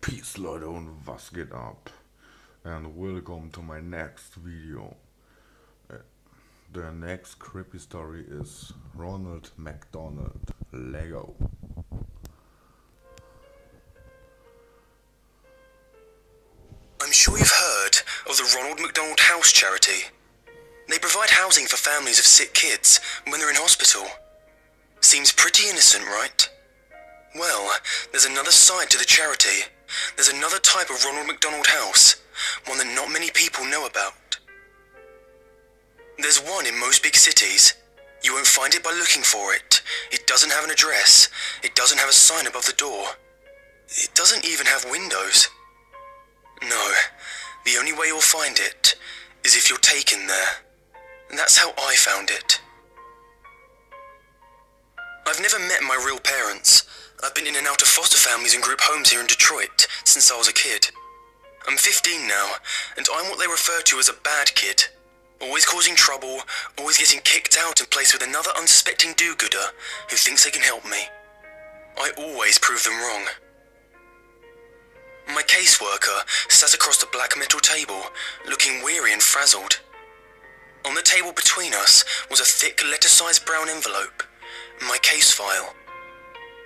Peace Leute und was geht ab? And welcome to my next video. The next creepy story is Ronald McDonald Lego. I'm sure you've heard of the Ronald McDonald House charity. They provide housing for families of sick kids when they're in hospital. Seems pretty innocent, right? Well, there's another side to the charity. There's another type of Ronald McDonald House, one that not many people know about. There's one in most big cities. You won't find it by looking for it. It doesn't have an address. It doesn't have a sign above the door. It doesn't even have windows. No, the only way you'll find it is if you're taken there. And that's how I found it. I've never met my real parents. I've been in and out of foster families and group homes here in Detroit since I was a kid. I'm 15 now, and I'm what they refer to as a bad kid. Always causing trouble, always getting kicked out and placed with another unsuspecting do-gooder who thinks they can help me. I always prove them wrong. My caseworker sat across the black metal table, looking weary and frazzled. On the table between us was a thick letter-sized brown envelope, my case file.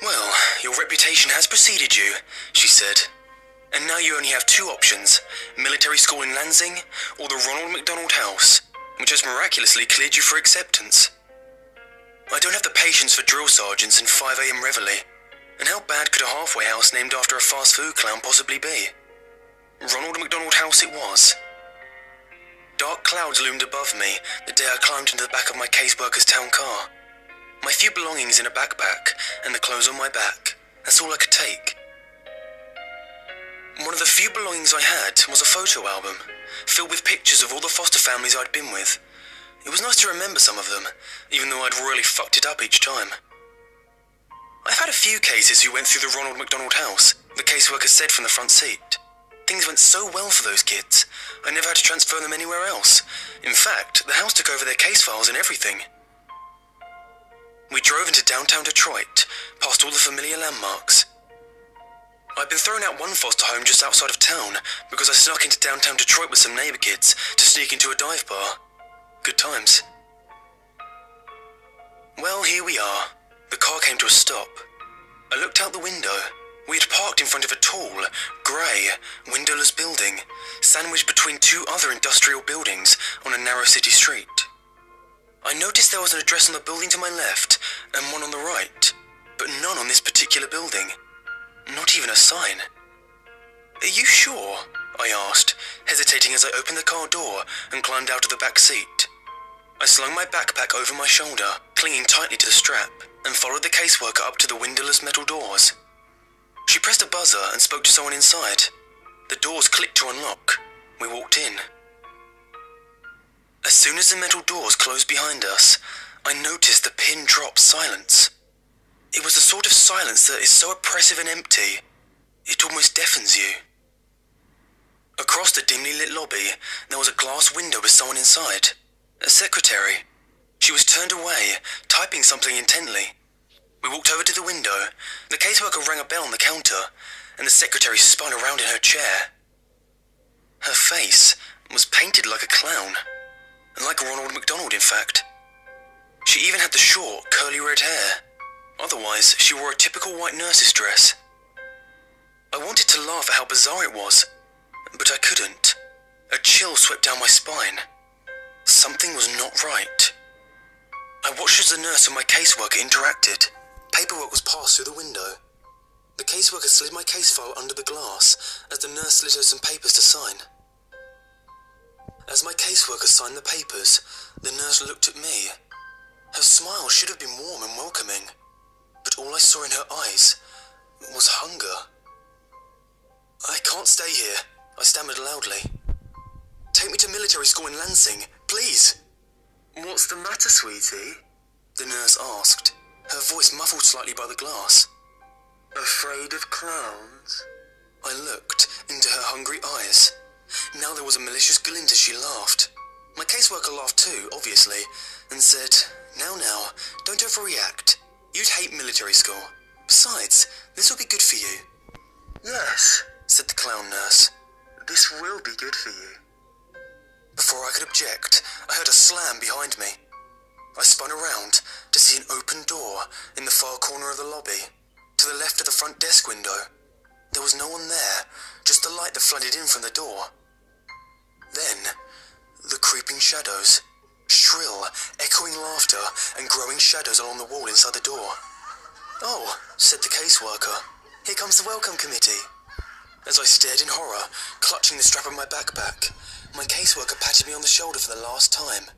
"Well, your reputation has preceded you," she said. "And now you only have two options, military school in Lansing or the Ronald McDonald House, which has miraculously cleared you for acceptance. I don't have the patience for drill sergeants and 5 a.m. reveille. And how bad could a halfway house named after a fast food clown possibly be? Ronald McDonald House it was. Dark clouds loomed above me the day I climbed into the back of my caseworker's town car. My few belongings in a backpack and the clothes on my back, that's all I could take. One of the few belongings I had was a photo album, filled with pictures of all the foster families I'd been with. It was nice to remember some of them, even though I'd royally fucked it up each time. I've had a few cases who went through the Ronald McDonald House, the caseworker said from the front seat. Things went so well for those kids, I never had to transfer them anywhere else. In fact, the house took over their case files and everything. We drove into downtown Detroit, past all the familiar landmarks. I'd been thrown out one foster home just outside of town because I snuck into downtown Detroit with some neighbor kids to sneak into a dive bar. Good times. Well, here we are. The car came to a stop. I looked out the window. We had parked in front of a tall, grey, windowless building, sandwiched between two other industrial buildings on a narrow city street. I noticed there was an address on the building to my left and one on the right, but none on this particular building. Not even a sign. "Are you sure?" I asked, hesitating as I opened the car door and climbed out of the back seat. I slung my backpack over my shoulder, clinging tightly to the strap, and followed the caseworker up to the windowless metal doors. She pressed a buzzer and spoke to someone inside. The doors clicked to unlock. We walked in. As soon as the metal doors closed behind us, I noticed the pin-drop silence. It was the sort of silence that is so oppressive and empty, it almost deafens you. Across the dimly lit lobby, there was a glass window with someone inside. A secretary. She was turned away, typing something intently. We walked over to the window. The caseworker rang a bell on the counter, and the secretary spun around in her chair. Her face was painted like a clown. Like Ronald McDonald, in fact. She even had the short, curly red hair. Otherwise, she wore a typical white nurse's dress. I wanted to laugh at how bizarre it was, but I couldn't. A chill swept down my spine. Something was not right. I watched as the nurse and my caseworker interacted. Paperwork was passed through the window. The caseworker slid my case file under the glass as the nurse slid her some papers to sign. As my caseworker signed the papers, the nurse looked at me. Her smile should have been warm and welcoming, but all I saw in her eyes was hunger. "I can't stay here," I stammered loudly. "Take me to military school in Lansing, please." "What's the matter, sweetie?" the nurse asked, her voice muffled slightly by the glass. "Afraid of clowns?" I looked into her hungry eyes. Now there was a malicious glint as she laughed. My caseworker laughed too, obviously, and said, Now, don't overreact. You'd hate military school. Besides, this will be good for you." "Yes," good for you. Before I could object, I heard a slam behind me. I spun around to see an open door in the far corner of the lobby, to the left of the front desk window. There was no one there, just the light that flooded in from the door. Then, the creeping shadows. Shrill, echoing laughter and growing shadows along the wall inside the door. "Oh," said the caseworker, "here comes the welcome committee." As I stared in horror, clutching the strap of my backpack, my caseworker patted me on the shoulder for the last time.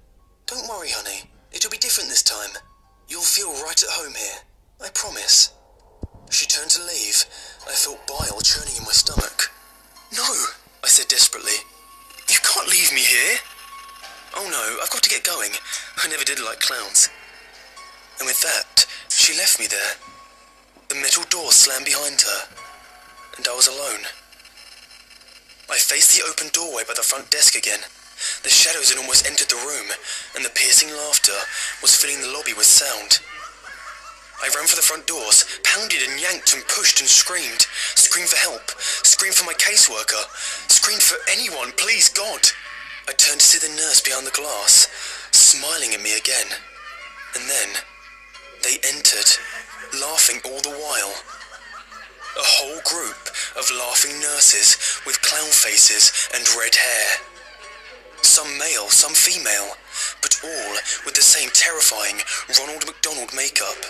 "Don't worry, honey. It'll be different this time. You'll feel right at home here. I promise." She turned to leave. I felt bile churning in my stomach. "No," I said desperately. "You can't leave me here." "Oh no, I've got to get going. I never did like clowns." And with that, she left me there. The metal door slammed behind her, and I was alone. I faced the open doorway by the front desk again. The shadows had almost entered the room, and the piercing laughter was filling the lobby with sound. I ran for the front doors, pounded and yanked and pushed and screamed. Screamed for help, screamed for my caseworker, screamed for anyone, please God. I turned to see the nurse behind the glass, smiling at me again. And then, they entered, laughing all the while. A whole group of laughing nurses with clown faces and red hair. Some male, some female, but all with the same terrifying Ronald McDonald makeup.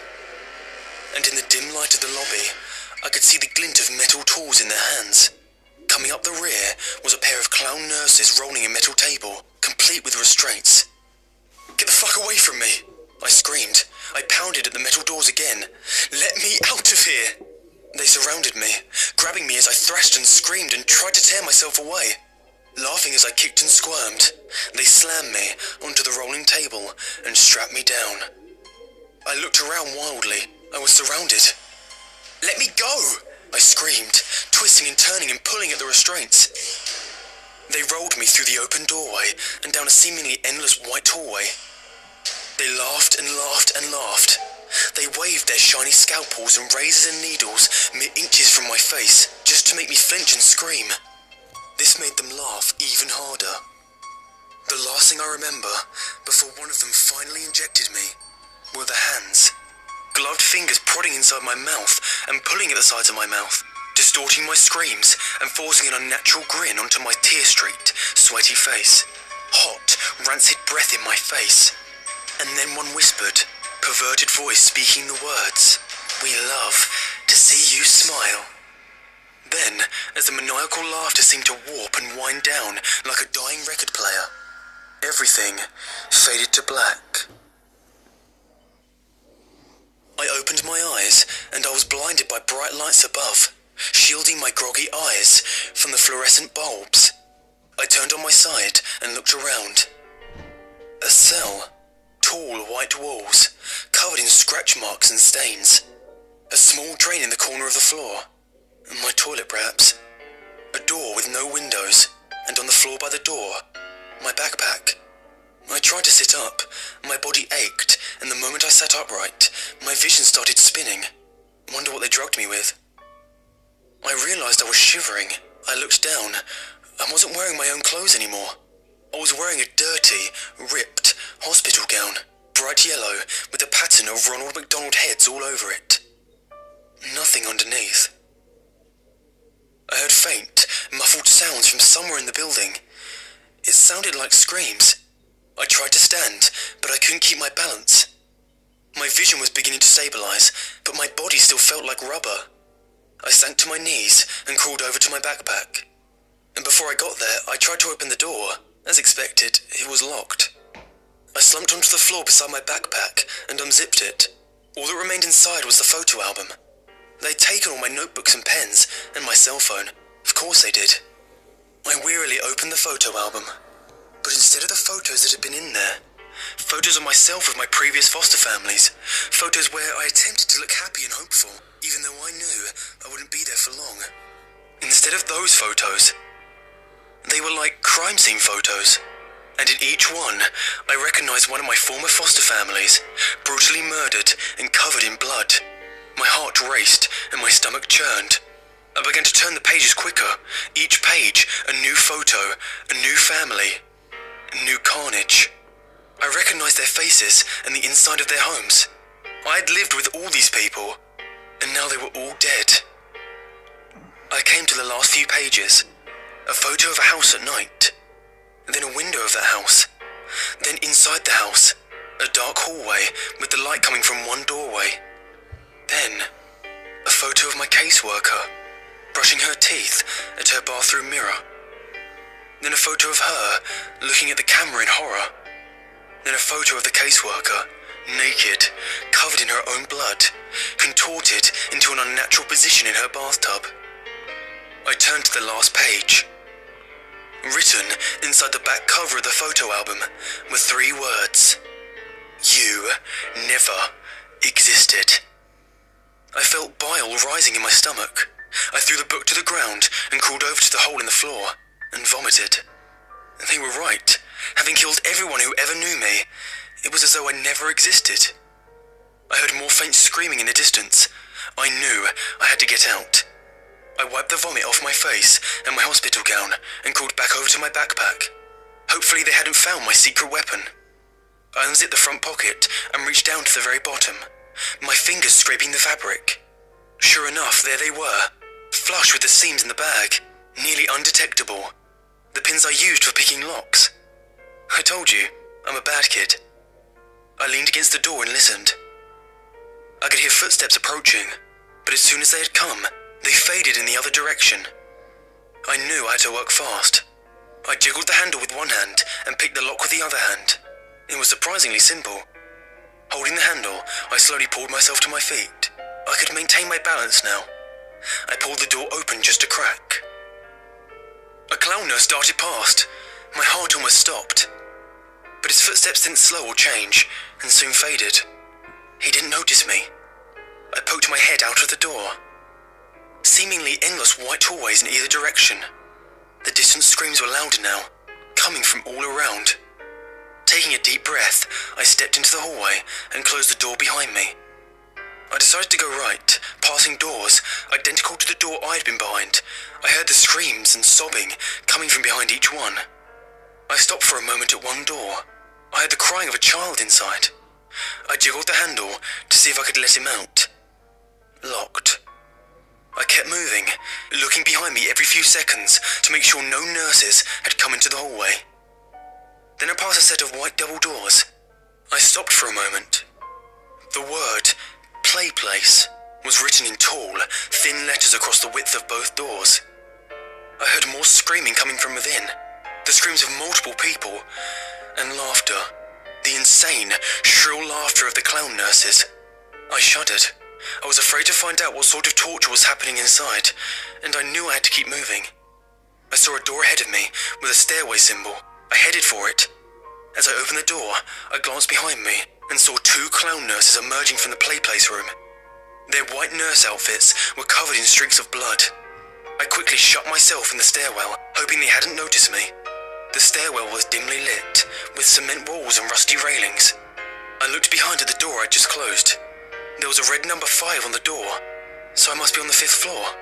And in the dim light of the lobby, I could see the glint of metal tools in their hands. Coming up the rear was a pair of clown nurses rolling a metal table, complete with restraints. "Get the fuck away from me!" I screamed. I pounded at the metal doors again. "Let me out of here!" They surrounded me, grabbing me as I thrashed and screamed and tried to tear myself away. Laughing as I kicked and squirmed, they slammed me onto the rolling table and strapped me down. I looked around wildly. I was surrounded. "Let me go!" I screamed, twisting and turning and pulling at the restraints. They rolled me through the open doorway and down a seemingly endless white hallway. They laughed and laughed and laughed. They waved their shiny scalpels and razors and needles mere inches from my face, just to make me flinch and scream. This made them laugh even harder. The last thing I remember, before one of them finally injected me, were the hands. Gloved fingers prodding inside my mouth and pulling at the sides of my mouth, distorting my screams and forcing an unnatural grin onto my tear-streaked, sweaty face. Hot, rancid breath in my face. And then one whispered, perverted voice speaking the words, "We love to see you smile." Then, as the maniacal laughter seemed to warp and wind down like a dying record player, everything faded to black. I opened my eyes, and I was blinded by bright lights above, shielding my groggy eyes from the fluorescent bulbs. I turned on my side and looked around. A cell. Tall white walls, covered in scratch marks and stains. A small drain in the corner of the floor. My toilet, perhaps. A door with no windows, and on the floor by the door, my backpack. I tried to sit up. My body ached, and the moment I sat upright, my vision started spinning. Wonder what they drugged me with. I realized I was shivering. I looked down. I wasn't wearing my own clothes anymore. I was wearing a dirty, ripped hospital gown, bright yellow, with a pattern of Ronald McDonald heads all over it. Nothing underneath. I heard faint, muffled sounds from somewhere in the building. It sounded like screams. I tried to stand, but I couldn't keep my balance. My vision was beginning to stabilize, but my body still felt like rubber. I sank to my knees and crawled over to my backpack. And before I got there, I tried to open the door. As expected, it was locked. I slumped onto the floor beside my backpack and unzipped it. All that remained inside was the photo album. They'd taken all my notebooks and pens, and my cell phone. Of course they did. I wearily opened the photo album. But instead of the photos that had been in there, photos of myself with my previous foster families, photos where I attempted to look happy and hopeful, even though I knew I wouldn't be there for long. Instead of those photos, they were like crime scene photos. And in each one, I recognized one of my former foster families, brutally murdered and covered in blood. My heart raced and my stomach churned. I began to turn the pages quicker. Each page, a new photo, a new family, new carnage. I recognized their faces and the inside of their homes. I had lived with all these people, and now they were all dead. I came to the last few pages. A photo of a house at night. Then a window of that house. Then inside the house, a dark hallway with the light coming from one doorway. Then, a photo of my caseworker, brushing her teeth at her bathroom mirror. Then a photo of her looking at the camera in horror. Then a photo of the caseworker, naked, covered in her own blood, contorted into an unnatural position in her bathtub. I turned to the last page. Written inside the back cover of the photo album were 3 words. You never existed. I felt bile rising in my stomach. I threw the book to the ground and crawled over to the hole in the floor and vomited. They were right. Having killed everyone who ever knew me, it was as though I never existed. I heard more faint screaming in the distance. I knew I had to get out. I wiped the vomit off my face and my hospital gown and crawled back over to my backpack. Hopefully they hadn't found my secret weapon. I unzipped the front pocket and reached down to the very bottom, my fingers scraping the fabric. Sure enough, there they were, flush with the seams in the bag, nearly undetectable. The pins I used for picking locks. I told you, I'm a bad kid. I leaned against the door and listened. I could hear footsteps approaching, but as soon as they had come, they faded in the other direction. I knew I had to work fast. I jiggled the handle with one hand and picked the lock with the other hand. It was surprisingly simple. Holding the handle, I slowly pulled myself to my feet. I could maintain my balance now. I pulled the door open just a crack. A clown nurse darted past. My heart almost stopped. But his footsteps didn't slow or change, and soon faded. He didn't notice me. I poked my head out of the door. Seemingly endless white hallways in either direction. The distant screams were louder now, coming from all around. Taking a deep breath, I stepped into the hallway and closed the door behind me. I decided to go right, passing doors identical to the door I'd been behind. I heard the screams and sobbing coming from behind each one. I stopped for a moment at one door. I heard the crying of a child inside. I jiggled the handle to see if I could let him out. Locked. I kept moving, looking behind me every few seconds to make sure no nurses had come into the hallway. Then I passed a set of white double doors. I stopped for a moment. The word, "Play Place," was written in tall, thin letters across the width of both doors. I heard more screaming coming from within, the screams of multiple people, and laughter, the insane, shrill laughter of the clown nurses. I shuddered. I was afraid to find out what sort of torture was happening inside, and I knew I had to keep moving. I saw a door ahead of me with a stairway symbol. I headed for it. As I opened the door, I glanced behind me and saw 2 clown nurses emerging from the playplace room. Their white nurse outfits were covered in streaks of blood. I quickly shut myself in the stairwell, hoping they hadn't noticed me. The stairwell was dimly lit, with cement walls and rusty railings. I looked behind at the door I'd just closed. There was a red number 5 on the door, so I must be on the 5th floor.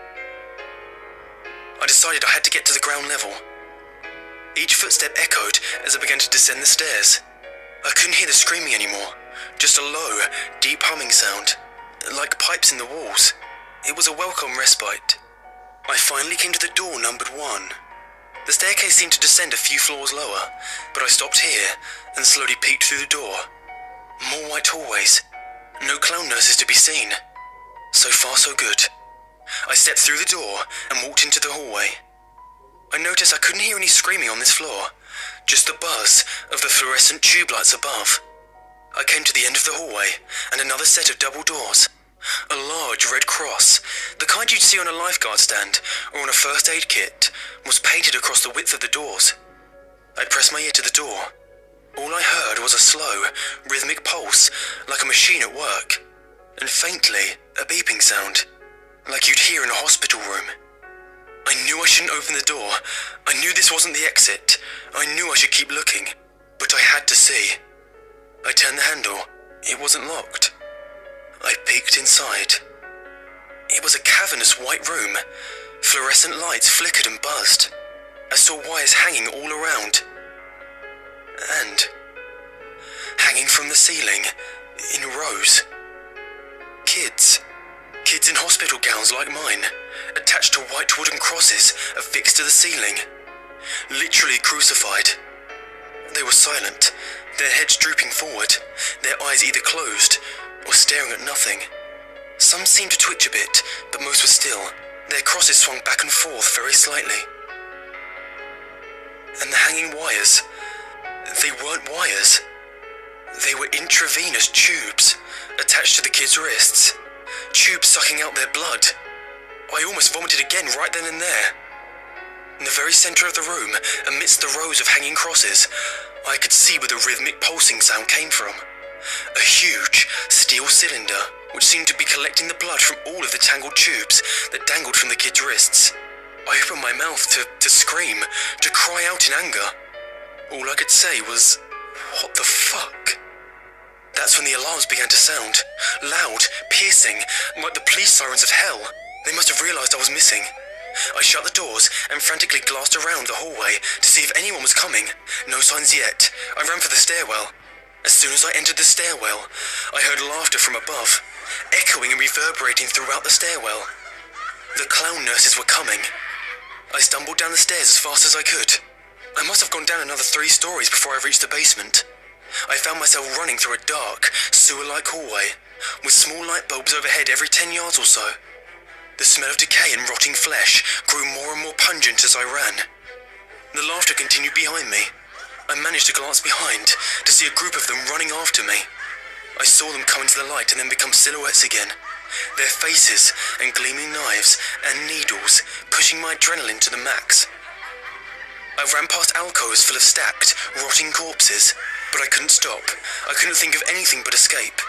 I decided I had to get to the ground level. Each footstep echoed as I began to descend the stairs. I couldn't hear the screaming anymore, just a low, deep humming sound, like pipes in the walls. It was a welcome respite. I finally came to the door numbered 1. The staircase seemed to descend a few floors lower, but I stopped here and slowly peeked through the door. More white hallways. No clown nurses to be seen. So far, so good. I stepped through the door and walked into the hallway. I noticed I couldn't hear any screaming on this floor, just the buzz of the fluorescent tube lights above. I came to the end of the hallway and another set of double doors. A large red cross, the kind you'd see on a lifeguard stand or on a first aid kit, was painted across the width of the doors. I pressed my ear to the door. All I heard was a slow, rhythmic pulse, like a machine at work, and faintly, a beeping sound, like you'd hear in a hospital room. I knew I shouldn't open the door. I knew this wasn't the exit. I knew I should keep looking, but I had to see. I turned the handle. It wasn't locked. I peeked inside. It was a cavernous white room. Fluorescent lights flickered and buzzed. I saw wires hanging all around. And hanging from the ceiling, in rows. Kids. Kids in hospital gowns like mine, attached to white wooden crosses affixed to the ceiling. Literally crucified. They were silent, their heads drooping forward, their eyes either closed or staring at nothing. Some seemed to twitch a bit, but most were still. Their crosses swung back and forth very slightly. And the hanging wires, they weren't wires. They were intravenous tubes attached to the kids' wrists. Tubes sucking out their blood. I almost vomited again right then and there. In the very centre of the room, amidst the rows of hanging crosses, I could see where the rhythmic pulsing sound came from. A huge steel cylinder, which seemed to be collecting the blood from all of the tangled tubes that dangled from the kids' wrists. I opened my mouth to scream, to cry out in anger. All I could say was, "What the fuck?" That's when the alarms began to sound. Loud, piercing, like the police sirens of hell. They must have realised I was missing. I shut the doors and frantically glanced around the hallway to see if anyone was coming. No signs yet. I ran for the stairwell. As soon as I entered the stairwell, I heard laughter from above, echoing and reverberating throughout the stairwell. The clown nurses were coming. I stumbled down the stairs as fast as I could. I must have gone down another 3 stories before I reached the basement. I found myself running through a dark, sewer-like hallway, with small light bulbs overhead every 10 yards or so. The smell of decay and rotting flesh grew more and more pungent as I ran. The laughter continued behind me. I managed to glance behind to see a group of them running after me. I saw them come into the light and then become silhouettes again, their faces and gleaming knives and needles pushing my adrenaline to the max. I ran past alcoves full of stacked, rotting corpses, but I couldn't stop. I couldn't think of anything but escape.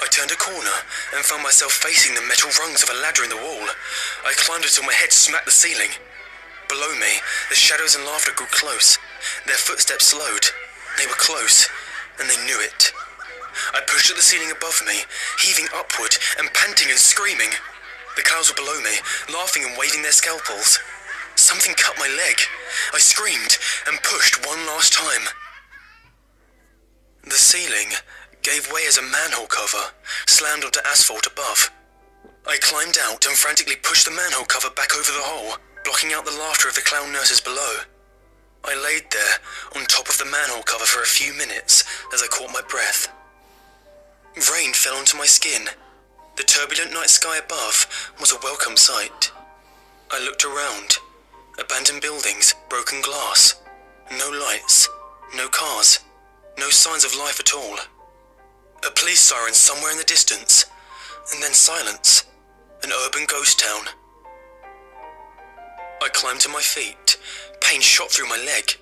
I turned a corner and found myself facing the metal rungs of a ladder in the wall. I climbed until my head smacked the ceiling. Below me, the shadows and laughter grew close. Their footsteps slowed. They were close, and they knew it. I pushed at the ceiling above me, heaving upward and panting and screaming. The clouds were below me, laughing and waving their scalpels. Something cut my leg. I screamed and pushed one last time. The ceiling gave way as a manhole cover slammed onto asphalt above. I climbed out and frantically pushed the manhole cover back over the hole, blocking out the laughter of the clown nurses below. I laid there on top of the manhole cover for a few minutes as I caught my breath. Rain fell onto my skin. The turbulent night sky above was a welcome sight. I looked around. Abandoned buildings, broken glass. No lights, no cars, no signs of life at all. A police siren somewhere in the distance, and then silence. An urban ghost town. I climbed to my feet. Pain shot through my leg.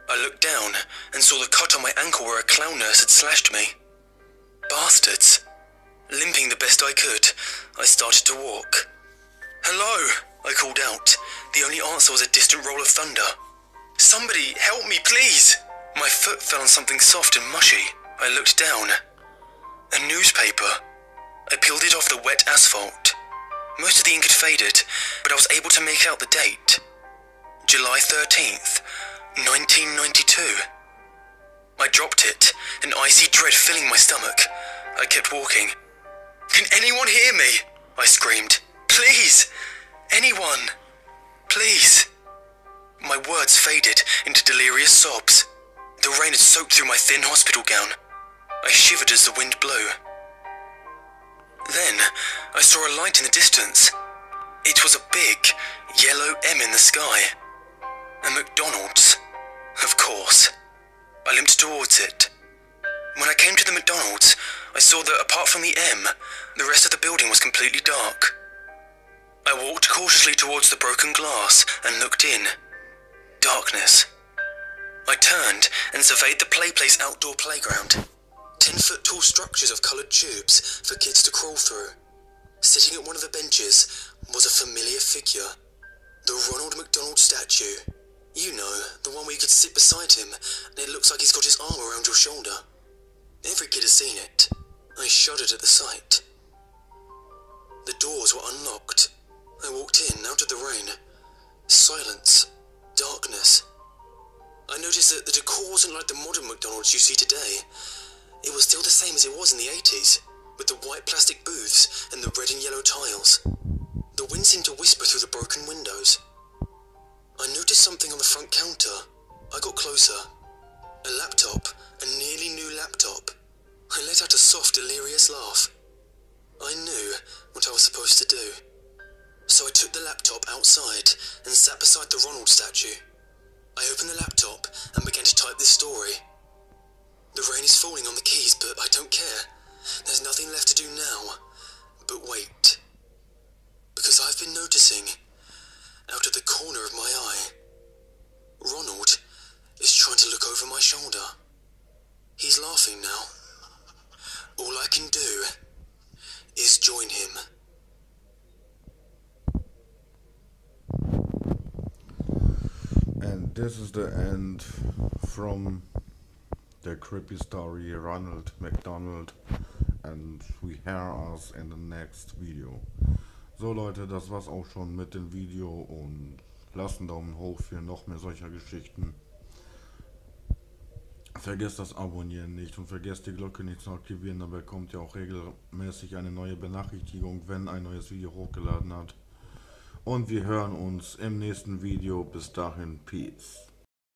I looked down and saw the cut on my ankle where a clown nurse had slashed me. Bastards. Limping the best I could, I started to walk. "Hello," I called out. The only answer was a distant roll of thunder. "Somebody, help me, please!" My foot fell on something soft and mushy. I looked down. A newspaper. I peeled it off the wet asphalt. Most of the ink had faded, but I was able to make out the date. July 13th, 1992. I dropped it, an icy dread filling my stomach. I kept walking. "Can anyone hear me?" I screamed. "Please! Anyone! Please!" My words faded into delirious sobs. The rain had soaked through my thin hospital gown. I shivered as the wind blew. Then, I saw a light in the distance. It was a big, yellow M in the sky. A McDonald's. Of course. I limped towards it. When I came to the McDonald's, I saw that apart from the M, the rest of the building was completely dark. I walked cautiously towards the broken glass and looked in. Darkness. I turned and surveyed the play place outdoor playground. 10-foot-tall structures of coloured tubes for kids to crawl through. Sitting at one of the benches was a familiar figure. The Ronald McDonald statue. You know, the one where you could sit beside him and it looks like he's got his arm around your shoulder. Every kid has seen it. I shuddered at the sight. The doors were unlocked. I walked in, out of the rain. Silence. Darkness. I noticed that the decor wasn't like the modern McDonald's you see today. It was still the same as it was in the 80s, with the white plastic booths and the red and yellow tiles. The wind seemed to whisper through the broken windows. I noticed something on the front counter. I got closer. A laptop, a nearly new laptop. I let out a soft, delirious laugh. I knew what I was supposed to do. So I took the laptop outside and sat beside the Ronald statue. I opened the laptop and began to type this story. The rain is falling on the keys, but I don't care. There's nothing left to do now. But wait. Because I've been noticing, out of the corner of my eye, Ronald is trying to look over my shoulder. He's laughing now. All I can do is join him. And this is the end from the creepy story Ronald McDonald, and we hear us in the next video. So Leute, das war's auch schon mit dem Video und lasst einen Daumen hoch für noch mehr solcher Geschichten. Vergesst das Abonnieren nicht und vergesst die Glocke nicht zu aktivieren, dann bekommt ihr auch regelmäßig eine neue Benachrichtigung, wenn ein neues Video hochgeladen hat. Und wir hören uns im nächsten Video. Bis dahin, Peace.